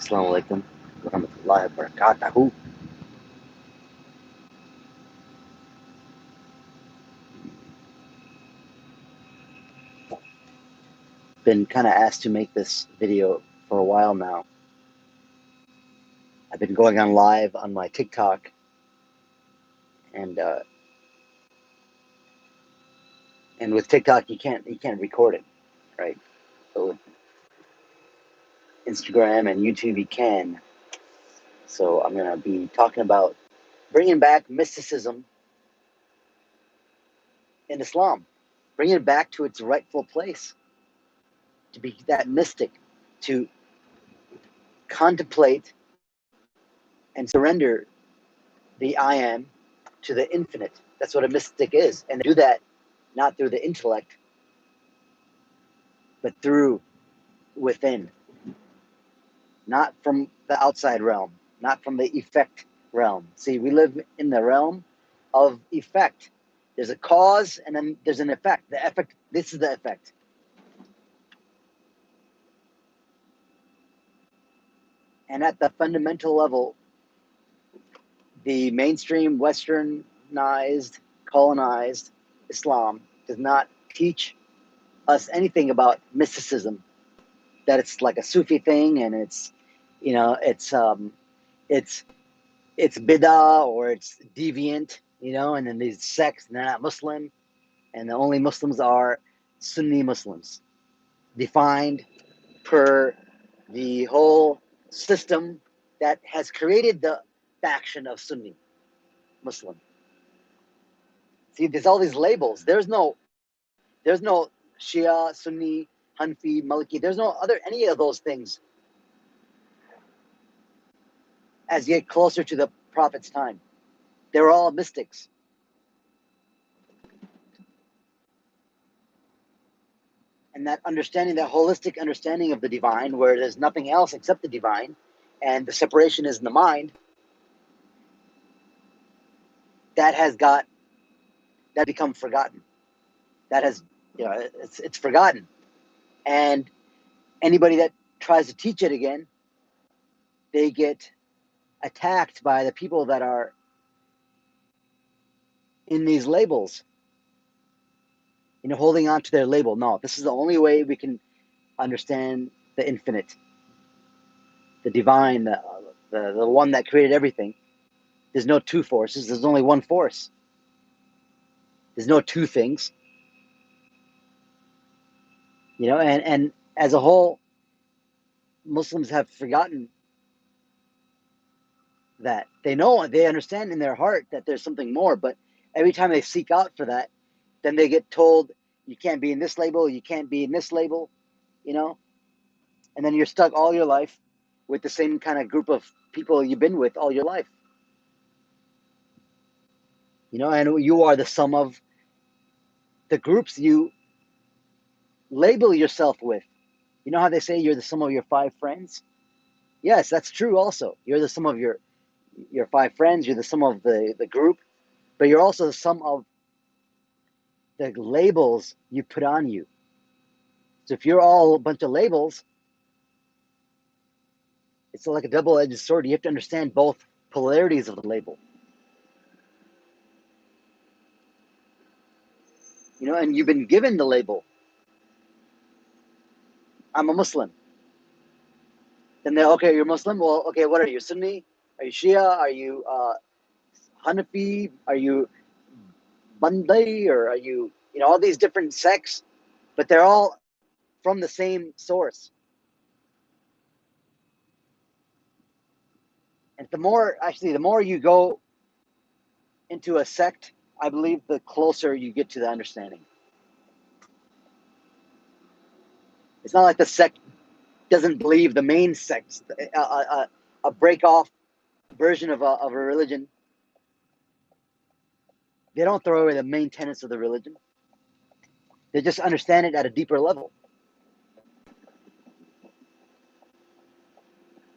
Assalamu alaikum warahmatullahi wabarakatuh. Been kind of asked to make this video for a while now. I've been going on live on my TikTok, and with TikTok you can't record it, right? But with Instagram and YouTube you can. So I'm gonna be talking about bringing back mysticism in Islam, bringing it back to its rightful place, to be that mystic, to contemplate and surrender the I am to the infinite. That's what a mystic is. And do that not through the intellect, but through within, not from the outside realm, not from the effect realm. See, we live in the realm of effect. There's a cause and then there's an effect. The effect, this is the effect. And at the fundamental level, the mainstream westernized, colonized Islam does not teach us anything about mysticism, that it's like a Sufi thing and it's, you know, it's bid'ah or it's deviant, you know, and then these sects, they're not Muslim, and the only Muslims are Sunni Muslims, defined per the whole system that has created the faction of Sunni Muslim. See, there's all these labels. There's no Shia, Sunni, Hanfi, Maliki. There's no other any of those things as you get closer to the Prophet's time. They were all mystics. And that understanding, that holistic understanding of the divine, where there's nothing else except the divine, and the separation is in the mind, that become forgotten. That has, you know, it's forgotten. And anybody that tries to teach it again, they get attacked by the people that are in these labels, you know, holding on to their label. No, this is the only way we can understand the infinite, the divine, the one that created everything. There's no two forces. There's only one force. There's no two things. You know, and as a whole, Muslims have forgotten that. They know, they understand in their heart that there's something more, but every time they seek out for that, then they get told, you can't be in this label, you can't be in this label, you know, and then you're stuck all your life with the same kind of group of people you've been with all your life. You know, and you are the sum of the groups you label yourself with. You know how they say you're the sum of your 5 friends? Yes, that's true also. You're the sum of your 5 friends, you're the sum of the group, but you're also the sum of the labels you put on you. So if you're all a bunch of labels, it's like a double-edged sword. You have to understand both polarities of the label. You know, and you've been given the label, I'm a Muslim. Then they're, okay, you're Muslim? Well, okay, what are you, Sunni? Are you Shia? Are you Hanafi? Are you Bandai? Or are you, you know, all these different sects? But they're all from the same source. And the more you go into a sect, I believe the closer you get to the understanding. It's not like the sect doesn't believe the main sects, a break-off version of a religion. They don't throw away the main tenets of the religion. They just understand it at a deeper level.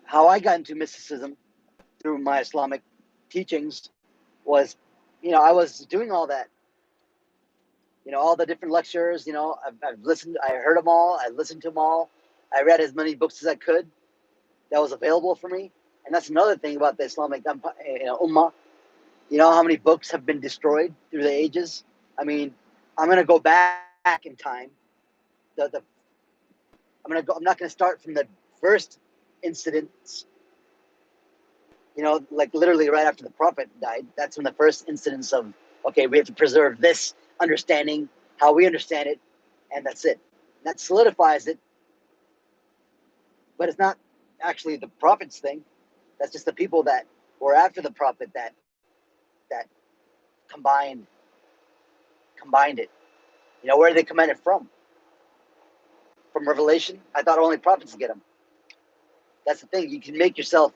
How I got into mysticism through my Islamic teachings was, you know, I was doing all that. You know, all the different lectures, you know, I've listened, I heard them all, I listened to them all. I read as many books as I could. that was available for me. And that's another thing about the Islamic Ummah. You know how many books have been destroyed through the ages? I mean, I'm going to go back in time. I'm not going to start from the first incidents. You know, like literally right after the Prophet died. That's when the first incidents of, okay, we have to preserve this understanding, how we understand it, and that's it. That solidifies it. But it's not actually the Prophet's thing. That's just the people that were after the Prophet that combined it. You know, where did they combine it from? From Revelation? I thought only prophets get them. That's the thing. You can make yourself,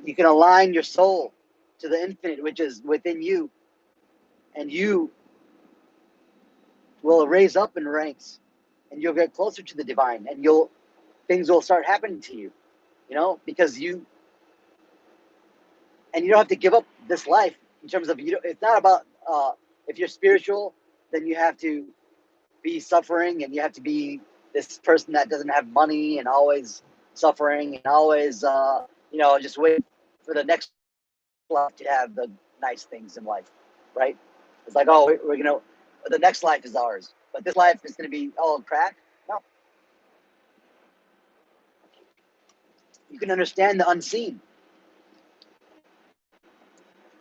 you can align your soul to the infinite, which is within you, and you will raise up in ranks, and you'll get closer to the divine, and things will start happening to you, you know, because you don't have to give up this life in terms of, it's not about, if you're spiritual, then you have to be suffering, and you have to be this person that doesn't have money and always suffering and always, just wait for the next life to have the nice things in life, right? It's like, oh, we're gonna, the next life is ours, but this life is gonna be all crap. No, you can understand the unseen.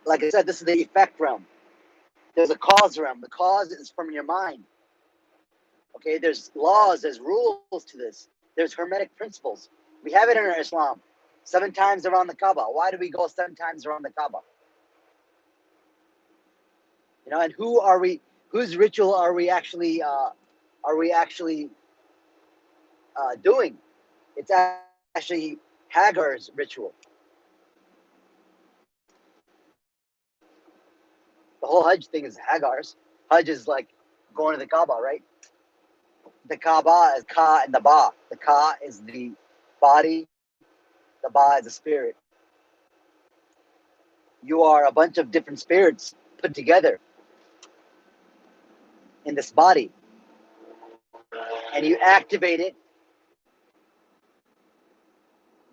Like I said, this is the effect realm. There's a cause realm. The cause is from your mind. Okay, there's laws, there's rules to this. There's hermetic principles. We have it in our Islam. 7 times around the Kaaba. Why do we go 7 times around the Kaaba? You know, and whose ritual are we actually doing? It's actually Hagar's ritual. The whole Hajj thing is Hagar's. Hajj is like going to the Kaaba, right? The Kaaba is Ka and the Ba. The Ka is the body, the Ba is the spirit. You are a bunch of different spirits put together in this body, and you activate it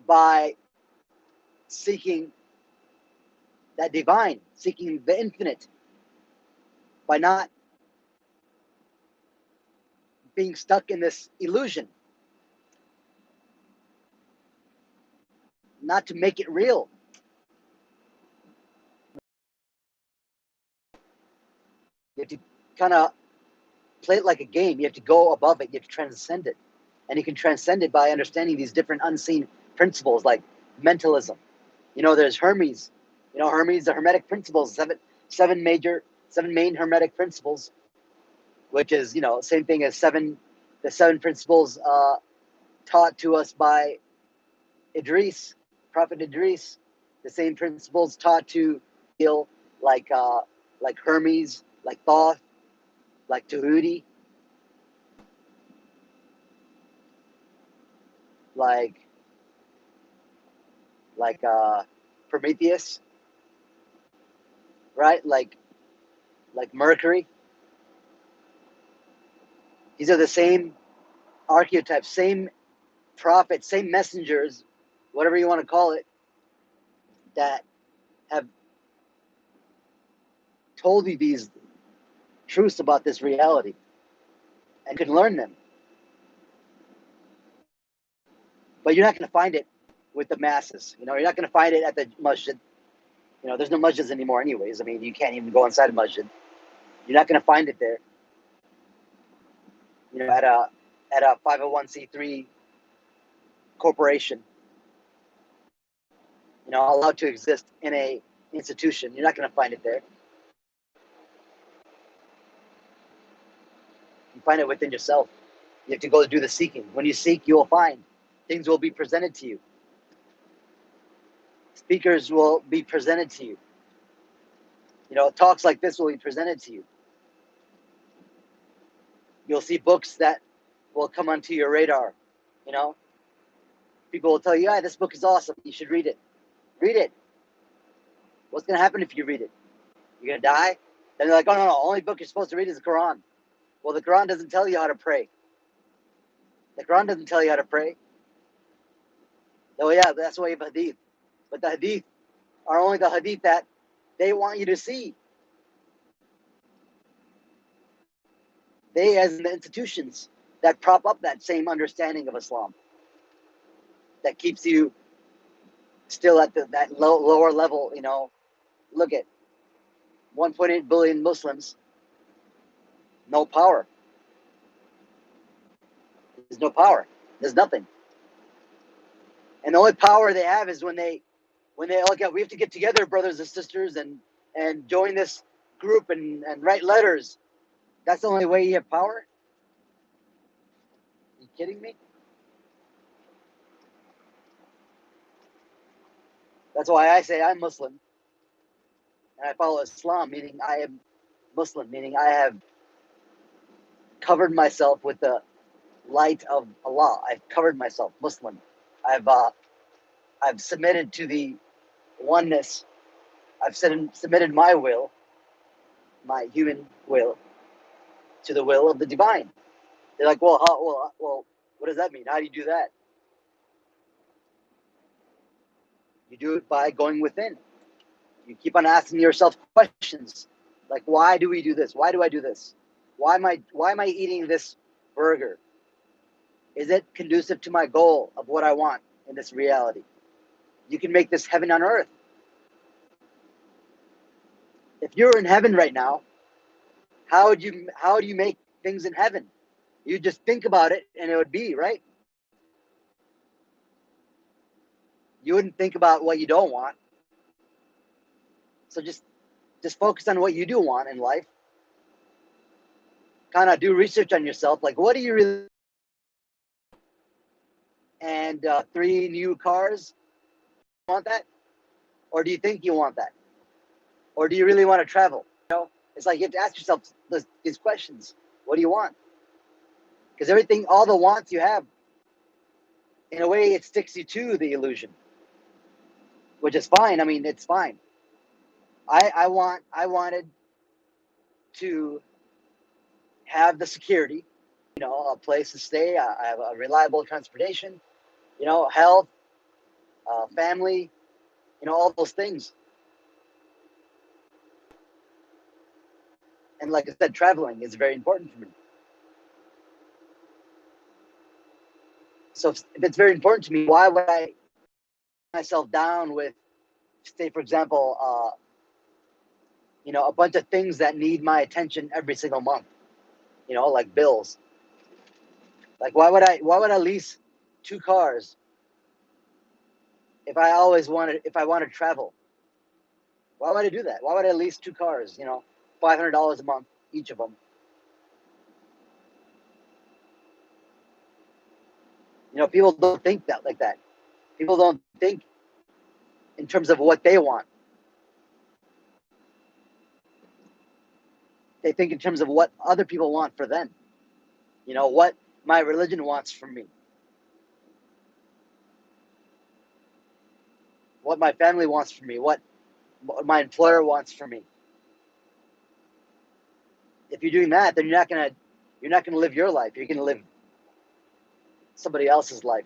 by seeking that divine, seeking the infinite, by not being stuck in this illusion, not to make it real. You have to kind of play it like a game. You have to go above it. You have to transcend it. And you can transcend it by understanding these different unseen principles like mentalism. You know, there's Hermes. You know, Hermes, the Hermetic principles, seven main Hermetic principles, which is, you know, same thing as the 7 principles taught to us by Idris, Prophet Idris. The same principles taught to heal, like Hermes, like Thoth, like Tahuti, like like Prometheus, right? Like Mercury. These are the same archetypes, same prophets, same messengers, whatever you want to call it, that have told you these truths about this reality, and can learn them. But you're not going to find it with the masses. You know, you're not going to find it at the masjid. You know, there's no masjids anymore anyways. I mean, you can't even go inside a masjid. You're not going to find it there. You know, at a 501c3 corporation, you know, allowed to exist in a institution. You're not going to find it there. You find it within yourself. You have to go do the seeking. When you seek, you will find. Things will be presented to you. Speakers will be presented to you. You know, talks like this will be presented to you. You'll see books that will come onto your radar. You know, people will tell you, "Yeah, this book is awesome. You should read it." Read it. What's going to happen if you read it? You're going to die? Then they're like, "Oh, no. Only book you're supposed to read is the Quran." Well, the Quran doesn't tell you how to pray. The Quran doesn't tell you how to pray. Oh yeah, that's why you have hadith. But the hadith are only the hadith that they want you to see. They, as in the institutions that prop up that same understanding of Islam, that keeps you still at that lower level. Look at 1.8 billion Muslims, no power. There's no power. There's nothing. And the only power they have is when they look at, we have to get together, brothers and sisters, and join this group and write letters. That's the only way you have power? Are you kidding me? That's why I say I'm Muslim and I follow Islam, meaning I am Muslim, meaning I have covered myself with the light of Allah. I've covered myself Muslim. I've submitted to the oneness. I've submitted my will, my human will, to the will of the divine. They're like, well, what does that mean? How do you do that? You do it by going within. You keep on asking yourself questions like, why do we do this? Why do I do this? Why am I eating this burger? Is it conducive to my goal of what I want in this reality? You can make this heaven on earth. If you're in heaven right now, how do you make things in heaven? You just think about it and it would be, right? You wouldn't think about what you don't want. So just focus on what you do want in life. Kind of do research on yourself. Like, what do you really? And 3 new cars, want that? Or do you think you want that? Or do you really want to travel? It's like you have to ask yourself these questions. What do you want? Because everything, all the wants you have, in a way, it sticks you to the illusion, which is fine. I mean, it's fine. I wanted to have the security, a place to stay. I have a reliable transportation, health, family, all those things. And like I said, traveling is very important for me. So if it's very important to me, why would I myself down with, say, for example, a bunch of things that need my attention every single month, like bills. Like, why would I lease 2 cars if I want to travel? Why would I do that? Why would I lease 2 cars? $500 a month, each of them. People don't think that like that. People don't think in terms of what they want. They think in terms of what other people want for them. What my religion wants from me. What my family wants from me. What my employer wants from me. If you're doing that, then you're not gonna live your life. You're gonna live somebody else's life.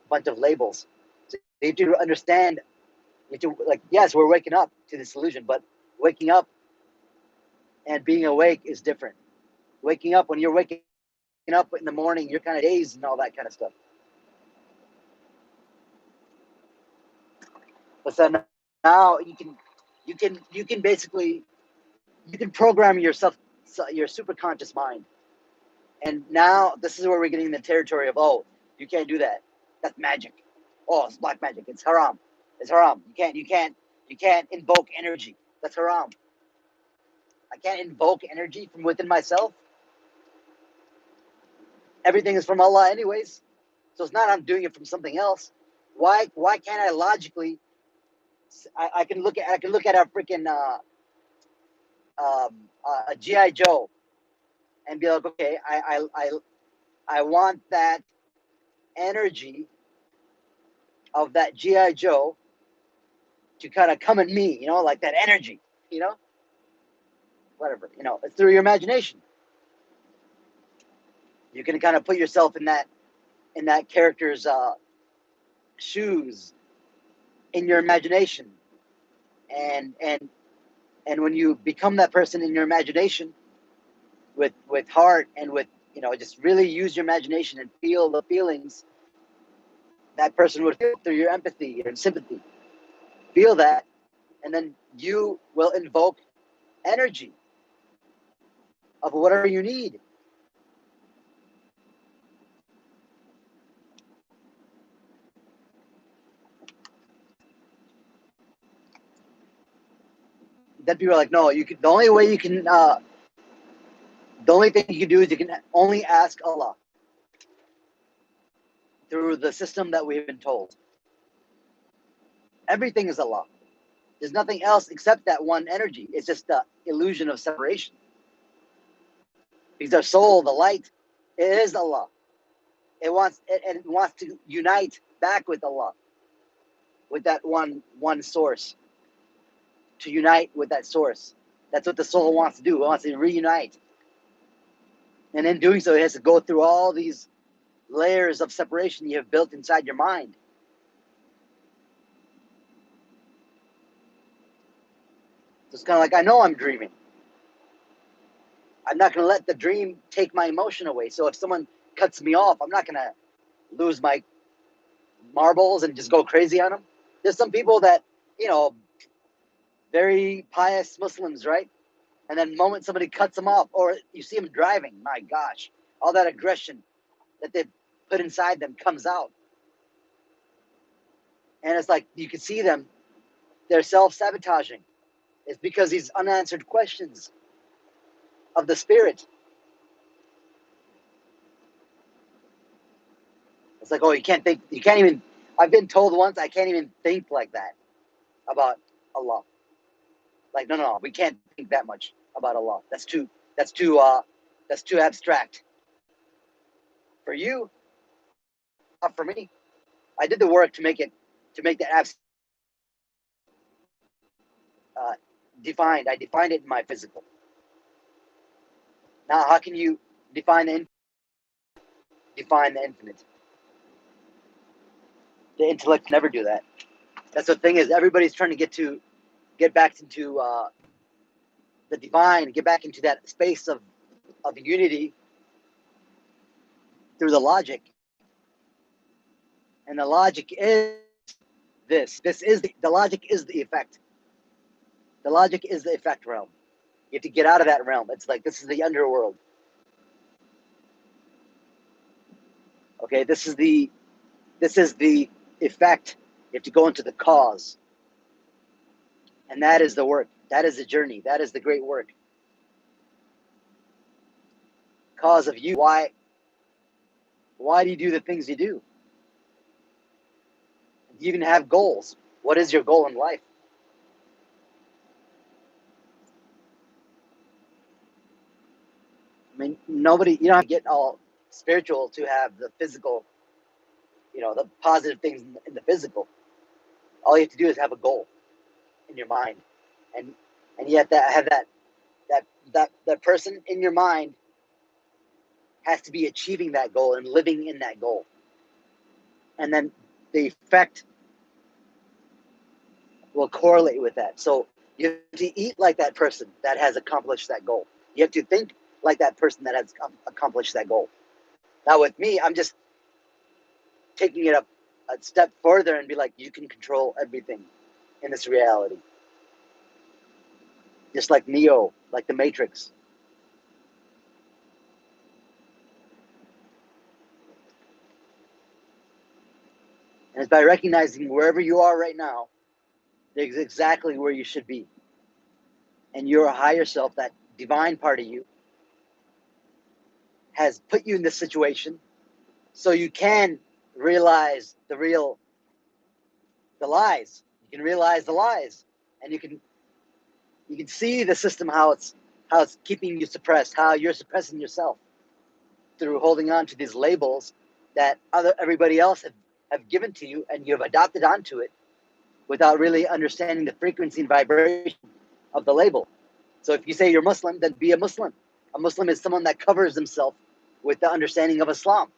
A bunch of labels. So you have to understand. Yes, we're waking up to this illusion, but waking up and being awake is different. Waking up, when you're waking up in the morning, you're kind of dazed and all that kind of stuff. But so now you can basically program yourself, your superconscious mind. And now this is where we're getting in the territory of, oh, you can't do that. That's magic. Oh, it's black magic. It's haram. It's haram. You can't invoke energy. That's haram. I can't invoke energy from within myself. Everything is from Allah anyways. So it's not I'm doing it from something else. Why can't I logically? I can look at a freaking a GI Joe and be like, okay, I want that energy of that GI Joe to kind of come at me, like that energy, whatever, it's through your imagination. You can kind of put yourself in that character's shoes in your imagination, and when you become that person in your imagination with heart and with, just really use your imagination and feel the feelings that person would feel through your empathy and sympathy. Feel that, and then you will invoke energy of whatever you need. Then people are like, no, the only way you can, the only thing you can do is you can only ask Allah through the system that we've been told. Everything is Allah. There's nothing else except that one energy. It's just the illusion of separation. Because our soul, the light, it is Allah. It wants to unite back with Allah, with that one source. To unite with that source. That's what the soul wants to do. It wants to reunite. And in doing so, it has to go through all these layers of separation you have built inside your mind. So it's kind of like, I know I'm dreaming. I'm not going to let the dream take my emotion away. So if someone cuts me off, I'm not going to lose my marbles and just go crazy on them. There's some people that, very pious Muslims, right? And then the moment somebody cuts them off, or you see them driving, my gosh, all that aggression that they've put inside them comes out. And it's like, you can see them, they're self-sabotaging. It's because these unanswered questions of the spirit. It's like, oh, you can't even, I've been told once, I can't even think like that about Allah. Like, no, we can't think that much about Allah. That's too abstract. For you, not for me. I did the work to make that abstract defined. I defined it in my physical. Now, how can you define the infinite? The intellect can never do that. That's the thing is, everybody's trying to get back into the divine, get back into that space of unity through the logic. And the logic is this. The logic is the effect. The logic is the effect realm. You have to get out of that realm. It's like, this is the underworld. Okay, this is the effect. You have to go into the cause. And that is the work. That is the journey. That is the great work. Cause of you. Why do you do the things you do? You even have goals. What is your goal in life? I mean, you don't have to get all spiritual to have the physical, the positive things in the physical. All you have to do is have a goal in your mind. And you have to have that person in your mind has to be achieving that goal and living in that goal. And then the effect will correlate with that. So you have to eat like that person that has accomplished that goal. You have to think like that person that has accomplished that goal. Now with me, I'm just taking it up a step further and be like, you can control everything in this reality. Just like Neo, like the Matrix. And it's by recognizing wherever you are right now, that's exactly where you should be. And your higher self, that divine part of you, has put you in this situation so you can realize the lies. You can realize the lies, and you can see the system, how it's keeping you suppressed, how you're suppressing yourself through holding on to these labels that everybody else have given to you, and you have adopted onto it without really understanding the frequency and vibration of the label. So if you say you're Muslim, then be a Muslim. A Muslim is someone that covers himself with the understanding of Islam.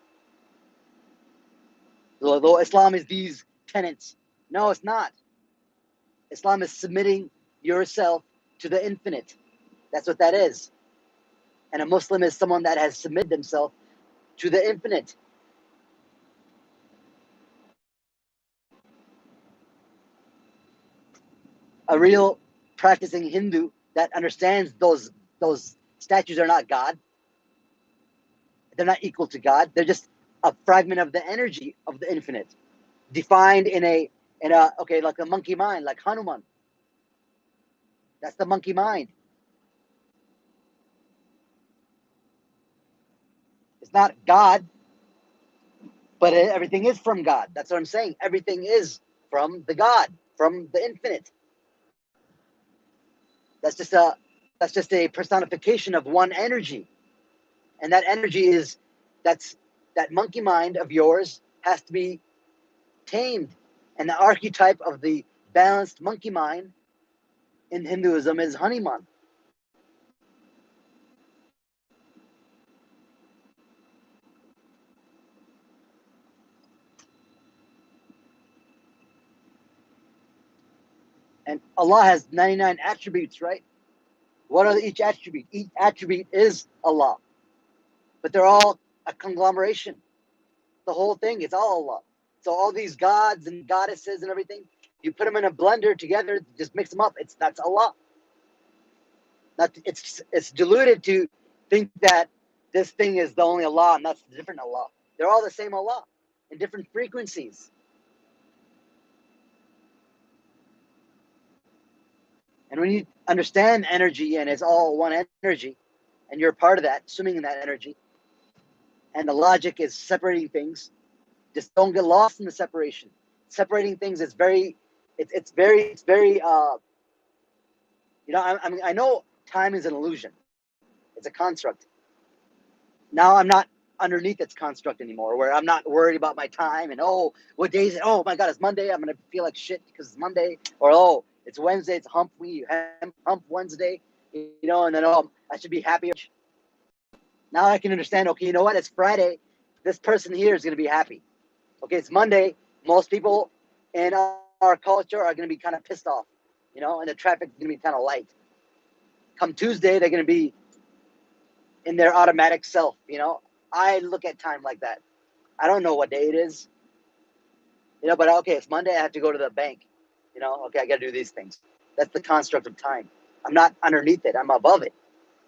So although Islam is these tenets. No, it's not. Islam is submitting yourself to the infinite. That's what that is. And a Muslim is someone that has submitted themselves to the infinite. A real practicing Hindu that understands those statues are not God. They're not equal to God. They're just a fragment of the energy of the infinite, defined in a okay, like a monkey mind, like Hanuman. That's the monkey mind. It's not God, but everything is from God. That's what I'm saying. Everything is from the God, from the infinite. That's just a personification of one energy, and that energy is that monkey mind of yours has to be tamed. And the archetype of the balanced monkey mind in Hinduism is Hanuman. And Allah has 99 attributes, right? What are each attribute? Each attribute is Allah, but they're all a conglomeration. The whole thing is all Allah. So all these gods and goddesses and everything, you put them in a blender together, just mix them up. That's Allah. Not it's diluted to think that this thing is the only Allah and that's the different Allah. They're all the same Allah in different frequencies. And when you understand energy and it's all one energy, and you're a part of that, swimming in that energy, and the logic is separating things, just don't get lost in the separation. Separating things is very, it's very, I know time is an illusion. It's a construct. Now I'm not underneath its construct anymore, where I'm not worried about my time and, oh, what day is it? Oh my God, it's Monday. I'm going to feel like shit because it's Monday. Or, oh, it's Wednesday. It's hump week, hump Wednesday, and then, oh, I should be happy. Now I can understand, okay, you know what? It's Friday. This person here is going to be happy. Okay, it's Monday. Most people in our culture are going to be kind of pissed off, and the traffic is going to be kind of light. Come Tuesday, they're going to be in their automatic self, I look at time like that. I don't know what day it is, but okay, it's Monday. I have to go to the bank, okay, I got to do these things. That's the construct of time. I'm not underneath it. I'm above it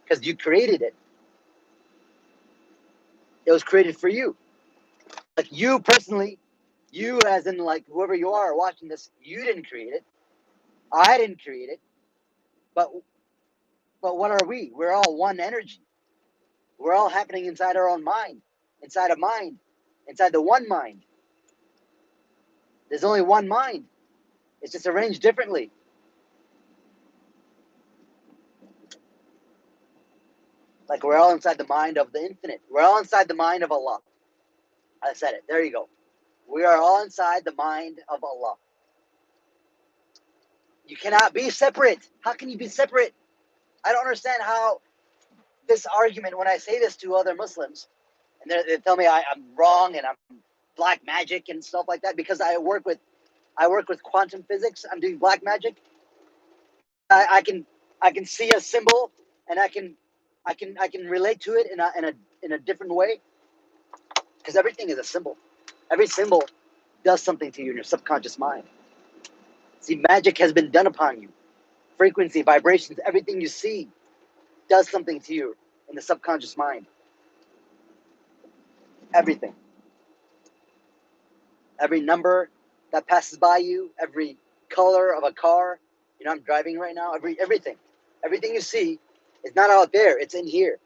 because you created it. It was created for you. Like you personally, you as in like whoever you are watching this, you didn't create it. I didn't create it. But what are we? We're all one energy. We're all happening inside our own mind, inside a mind, inside the one mind. There's only one mind. It's just arranged differently. Like we're all inside the mind of the infinite. We're all inside the mind of Allah. I said it. There you go. We are all inside the mind of Allah. You cannot be separate. How can you be separate? I don't understand how this argument, when I say this to other Muslims, and they tell me I'm wrong and I'm black magic and stuff like that, because I work with quantum physics. I'm doing black magic. I can see a symbol and I can relate to it in a different way, because everything is a symbol. Every symbol does something to you in your subconscious mind. See, magic has been done upon you. Frequency, vibrations, everything you see does something to you in the subconscious mind. Everything. Every number that passes by you, every color of a car, I'm driving right now, everything you see is not out there, it's in here.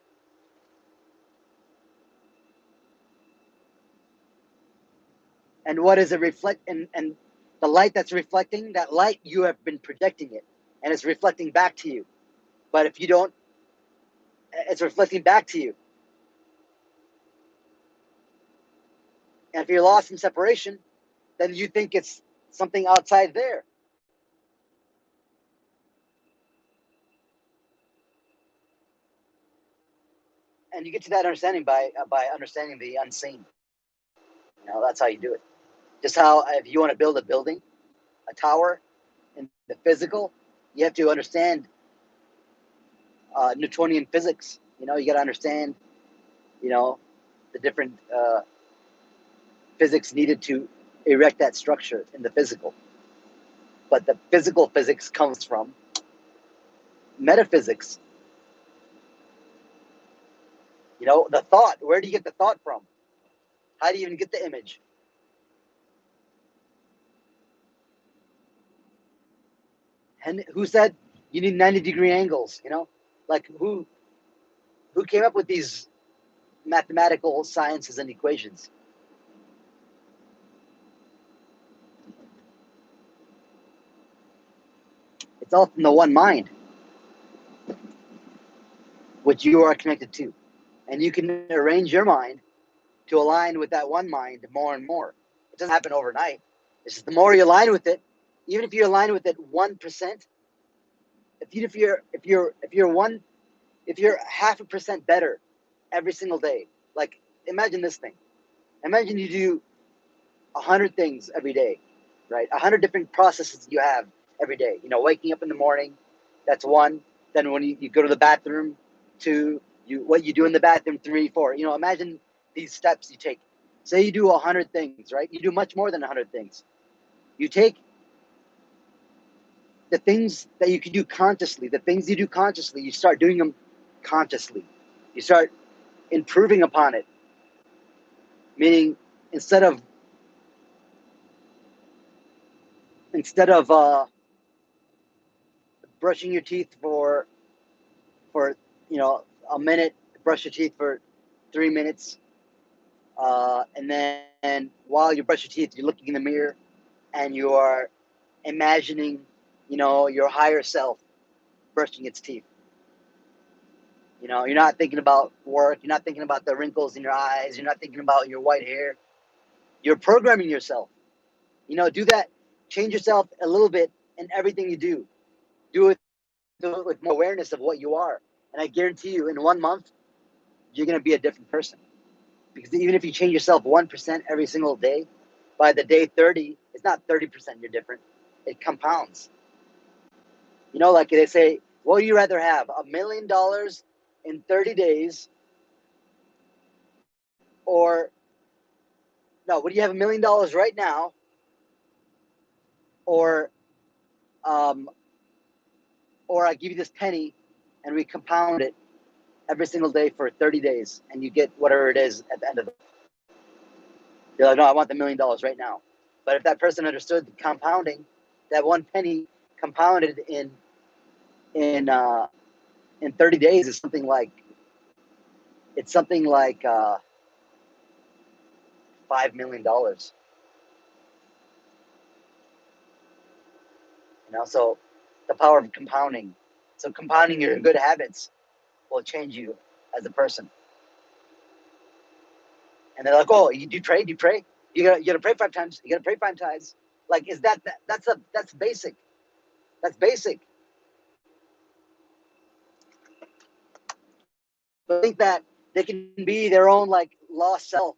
And what is it reflect? And the light that's reflecting, that light, you have been projecting it, and it's reflecting back to you. But if you don't, it's reflecting back to you. And if you're lost in separation, then you think it's something outside there. And you get to that understanding by understanding the unseen. That's how you do it. Just how if you want to build a building, a tower, in the physical, you have to understand Newtonian physics. You got to understand, the different physics needed to erect that structure in the physical. But the physical physics comes from metaphysics. The thought. Where do you get the thought from? How do you even get the image? And who said you need 90-degree angles? Like who came up with these mathematical sciences and equations? It's all from the one mind, which you are connected to. And you can arrange your mind to align with that one mind more and more. It doesn't happen overnight. It's just the more you align with it, even if you align with it 1%, if you're 0.5% better every single day, like imagine this thing. Imagine you do 100 things every day, right? 100 different processes you have every day. Waking up in the morning, that's one. Then when you go to the bathroom, two. What you do in the bathroom, three, four. Imagine these steps you take. Say you do 100 things, right? You do much more than 100 things. You take the things that you can do consciously, you start doing them consciously. You start improving upon it. Meaning, instead of brushing your teeth for a minute, brush your teeth for 3 minutes, and then while you brush your teeth, you're looking in the mirror and you are imagining, your higher self brushing its teeth. You're not thinking about work. You're not thinking about the wrinkles in your eyes. You're not thinking about your white hair. You're programming yourself. Do that. Change yourself a little bit in everything you do. Do it with more awareness of what you are. And I guarantee you, in 1 month, you're going to be a different person. Because even if you change yourself 1% every single day, by the day 30, it's not 30% you're different. It compounds. Like they say, what would you rather have? $1 million in 30 days, or no, would you have $1 million right now, or I give you this penny and we compound it every single day for 30 days and you get whatever it is at the end of it. You're like, no, I want the $1 million right now. But if that person understood the compounding, that one penny compounded in 30 days is something like $5 million. So the power of compounding. So compounding your good habits will change you as a person. And they're like, oh, do you pray? Do you pray? You gotta pray 5 times. You gotta pray 5 times. Like, that's basic. That's basic. But I think that they can be their own like lost self,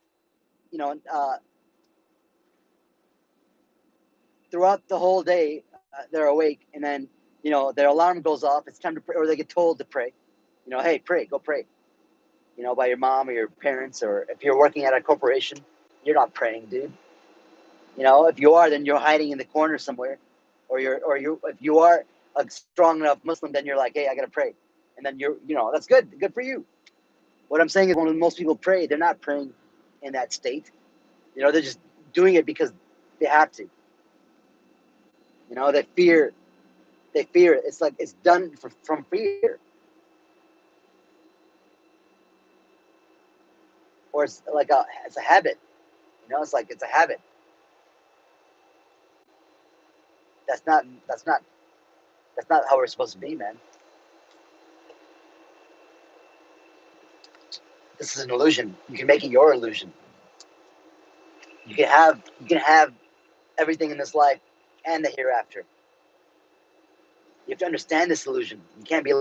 throughout the whole day. They're awake, and then their alarm goes off. It's time to pray, or they get told to pray. Hey, pray, go pray. By your mom or your parents, or if you're working at a corporation, you're not praying, dude. If you are, then you're hiding in the corner somewhere, or if you are a strong enough Muslim, then you're like, hey, I gotta pray, and then that's good for you. What I'm saying is, when most people pray, they're not praying in that state. They're just doing it because they have to. They fear. They fear it. It's like it's done from fear, or it's like it's a habit. It's like it's a habit. That's not. That's not how we're supposed to be, man. This is an illusion. You can make it your illusion. You can have everything in this life and the hereafter. You have to understand this illusion. You can't be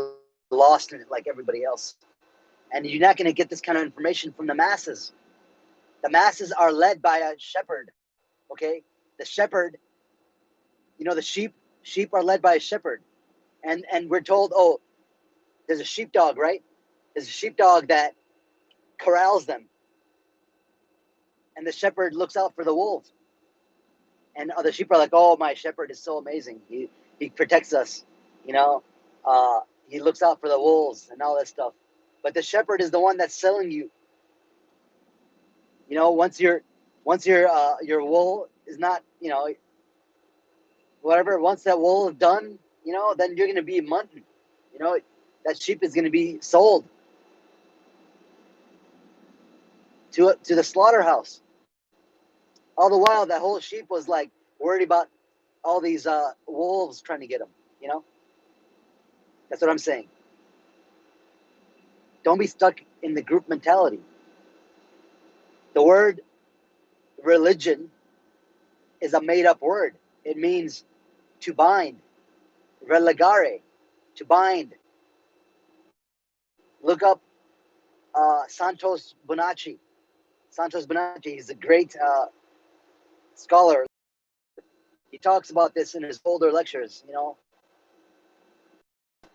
lost in it like everybody else. And you're not going to get this kind of information from the masses. The masses are led by a shepherd. Okay, the shepherd, the sheep are led by a shepherd, and we're told, oh, there's a sheepdog, right? There's a sheepdog that corrals them, and the shepherd looks out for the wolves, and other sheep are like, oh, my shepherd is so amazing. He protects us, you know. He looks out for the wolves and all that stuff. But the shepherd is the one that's selling you. Once your wool is not, whatever. Once that wool is done, then you're gonna be muntin. That sheep is gonna be sold to the slaughterhouse. All the while, that whole sheep was like worried about all these wolves trying to get him. You know, that's what I'm saying. Don't be stuck in the group mentality. The word religion is a made-up word. It means to bind, relegare, to bind. Look up Santos Bonacci. Santos Bonacci is a great scholar. He talks about this in his older lectures.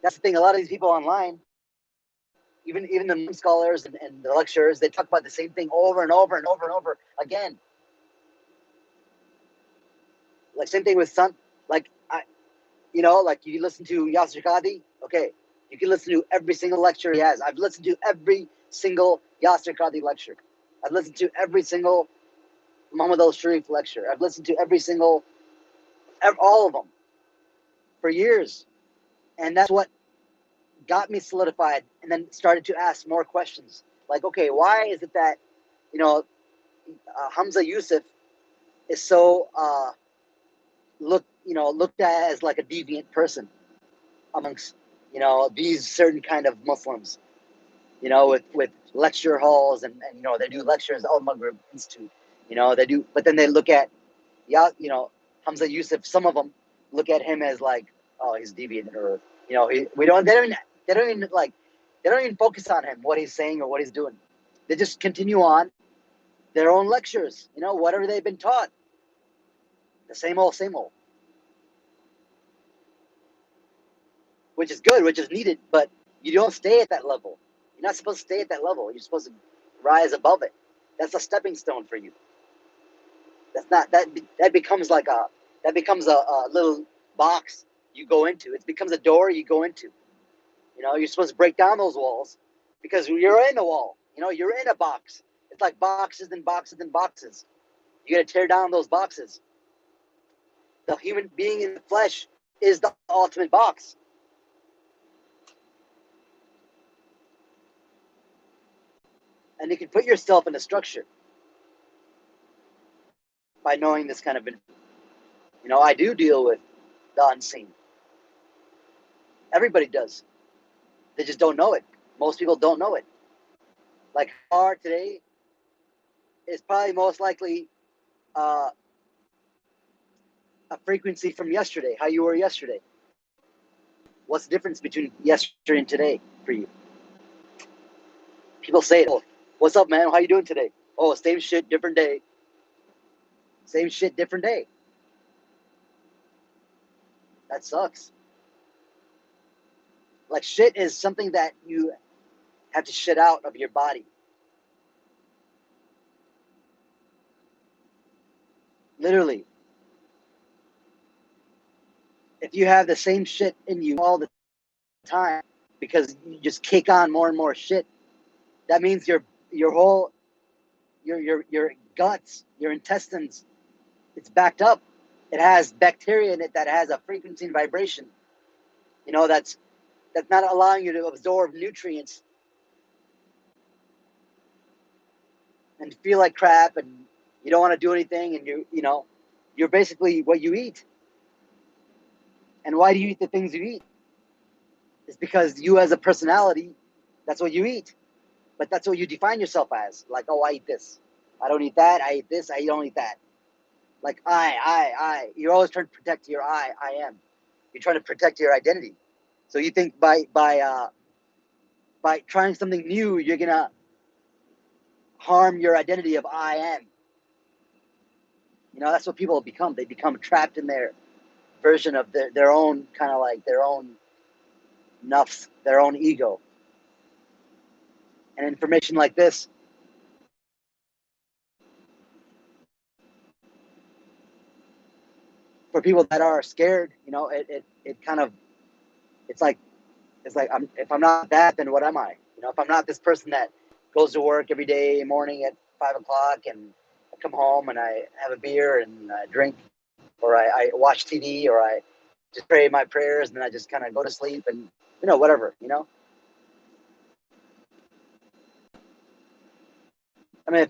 That's the thing. A lot of these people online, even the scholars and the lecturers, they talk about the same thing over and over and over and over again. Like same thing with like like you listen to Yasser Qadi. Okay, you can listen to every single lecture he has. I've listened to every single Yasser Qadi lecture. I've listened to every single Muhammad al-Sharif lecture. I've listened to all of them for years. And that's what got me solidified and then started to ask more questions. Like, okay, why is it that, Hamza Yusuf is so looked at as like a deviant person amongst, these certain kind of Muslims, with lecture halls and they do lectures, Al-Maghrib Institute, they do, but then they look at, Hamza Yusuf, some of them look at him as like, oh, he's deviant, or, they don't even focus on him, what he's saying or what he's doing. They just continue on their own lectures, whatever they've been taught. The same old, which is good, which is needed, but you don't stay at that level. You're not supposed to stay at that level. You're supposed to rise above it. That's a stepping stone for you. That's not that becomes a little box you go into. It becomes a door you go into. You're supposed to break down those walls because you're in a wall. You're in a box. It's like boxes and boxes and boxes. You got to tear down those boxes. The human being in the flesh is the ultimate box. And you can put yourself in a structure by knowing this kind of I do deal with the unseen. Everybody does. They just don't know it. Most people don't know it. Like our today is probably most likely uh, a frequency from yesterday, how you were yesterday. What's the difference between yesterday and today for you? People say, oh, what's up, man? How you doing today? Oh, same shit, different day. Same shit, different day. That sucks. Like shit is something that you have to shit out of your body. Literally. If you have the same shit in you all the time because you just kick on more and more shit, that means your whole your guts, your intestines, it's backed up. It has bacteria in it that has a frequency and vibration. That's not allowing you to absorb nutrients and feel like crap, and you don't want to do anything, and you're basically what you eat. And why do you eat the things you eat? It's because you as a personality, that's what you eat. But that's what you define yourself as. Like, oh, I eat this. I don't eat that. I eat this. I don't eat that. Like, I. You're always trying to protect your I am. You're trying to protect your identity. So you think by trying something new, you're gonna harm your identity of I am. That's what people become. They become trapped in their version of their own kind of like their own nafs, their own ego. And information like this, for people that are scared, it kind of, it's like, if I'm not that, then what am I? If I'm not this person that goes to work every day morning at 5 o'clock, and I come home and I have a beer and I drink, or I watch TV, or I just pray my prayers, and then I just kind of go to sleep, and whatever. I mean, if